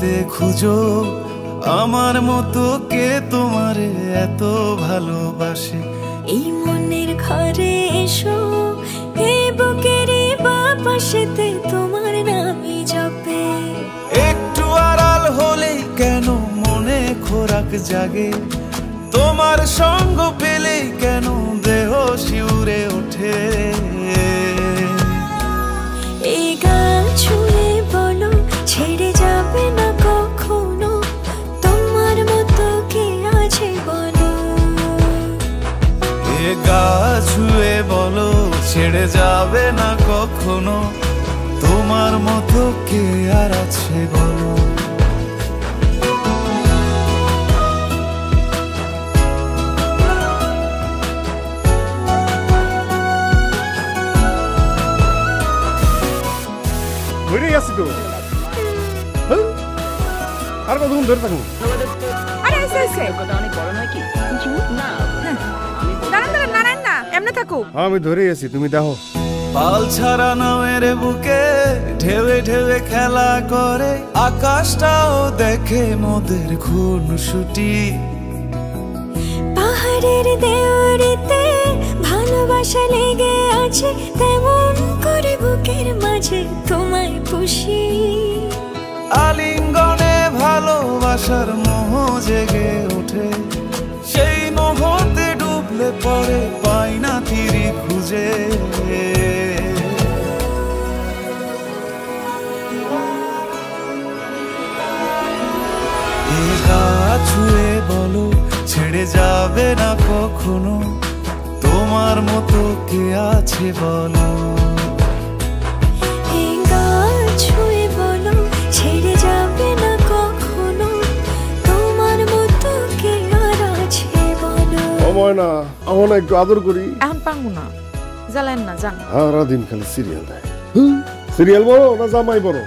খুঁজতে খুঁজো আমার মতো কে তোমারে এত ভালোবাসে। এই মনের ঘরে এসো, এই বুকের বাপাশেতে তোমার নামই জপে। একটু আড়াল হলেই কেন মনে খোরাক জাগে, তোমার সঙ্গ পেলেই কেন দেহ শিউরে ওঠে। এই গান ছুঁয়ে বলো ছেড়ে যাবে না কখনো, তোমার মতো কে আছে বলো। এ গা ছুঁয়ে বলো ছেড়ে যাবে না কখনো, তোমার মতো কে আর আছে বলো। আর কতক্ষণ ধরে থাকুন? আরে এসে এসে কথা অনেক বড় নয় কি না, দাঁড়ান দাঁড়ান নারায়ণ না এমনি থাকো। আমি ধরেই আছি, তুমি দেখো। পাল ছাড়া নামের বুকে ঢেউে ঢেউে খেলা করে, আকাশটাও দেখে মোদের খুনসুটি। পাহাড়ের দেওয়ারিতে ভালোবাসা লেগে আছে, তেমন করে বুকের মাঝে তোমায় পুষি। আলিঙ্গনে ভালোবাসার মোহ জেগে ওঠে, সেই মোহতে ডুবলে পরে পাই না তীরে খুঁজে। এ গা ছুঁয়ে বলো ছেড়ে যাবে না কখনো, তোমার মতো কে আছে বলো। এই গান ছুঁয়ে বলো ছেড়ে যাবে না কখনো, তোমার মতো কে আর আছে বলো। সময় না, আমার একটু আদর করি। এখন পাঙ্গু না, জ্বালেন না, জান সারাদিন খালি সিরিয়াল দেয়। সিরিয়াল বড় না জামাই বড়?